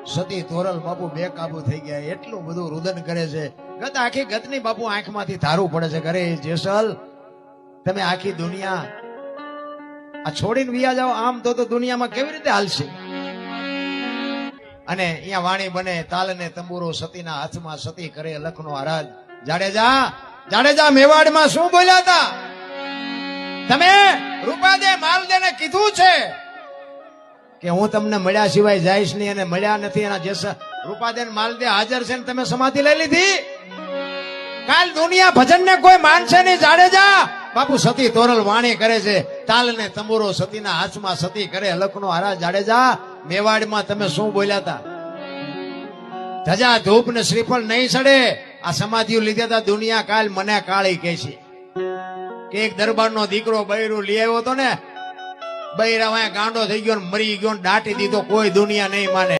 સતી તોરલ બાપુ બેકાબુ થઈ ગયા, એટલું બધું રુદન કરે છે. ગત આખી ગતની બાપુ આંખમાંથી ધારું પડે છે. ઘરે જેસલ તમે આખી દુનિયા આ છોડીને વિયા જાઓ, આમ તો દુનિયામાં કેવી રીતે હાલશે? અને અહીંયા વાણી બને, તાલ ને તંબુરો સતીના હાથમાં, સતી કરે લખનો આરાજ. જાડેજા મેવાડમાં શું બોલ્યા હતા તમે? રૂપાદે માલદેને કીધું છે કે હું તમને મળ્યા સિવાય જઈશ નહીં, અને મળ્યા નથી. એના જેસલ રૂપાદે માલદે હાજર છે ને તમે સમાધિ લઈ લીધી. કાલ દુનિયા ભજન ને કોઈ માનશે નહીં. જાડેજા બાપુ સતી તોરલ વાણી કરે છે, તાલ ને તંબુરો સતીના હાથમાં, સતી કરે લખનો આરાજ. જાડેજા મેવાડમાં તમે શું બોલ્યા હતા? ધજા ધૂપ ને શ્રીફળ નહીં સડે. આ સમાધિઓ લીધા હતા. દુનિયા કાલ મને કાળી કહે છે કે એક દરબારનો દીકરો બૈરું લઈ આવ્યો હતો ને, બૈરા ગાંડો થઈ ગયો, મરી ગયો, દાટી દીધો. કોઈ દુનિયા નહીં માને.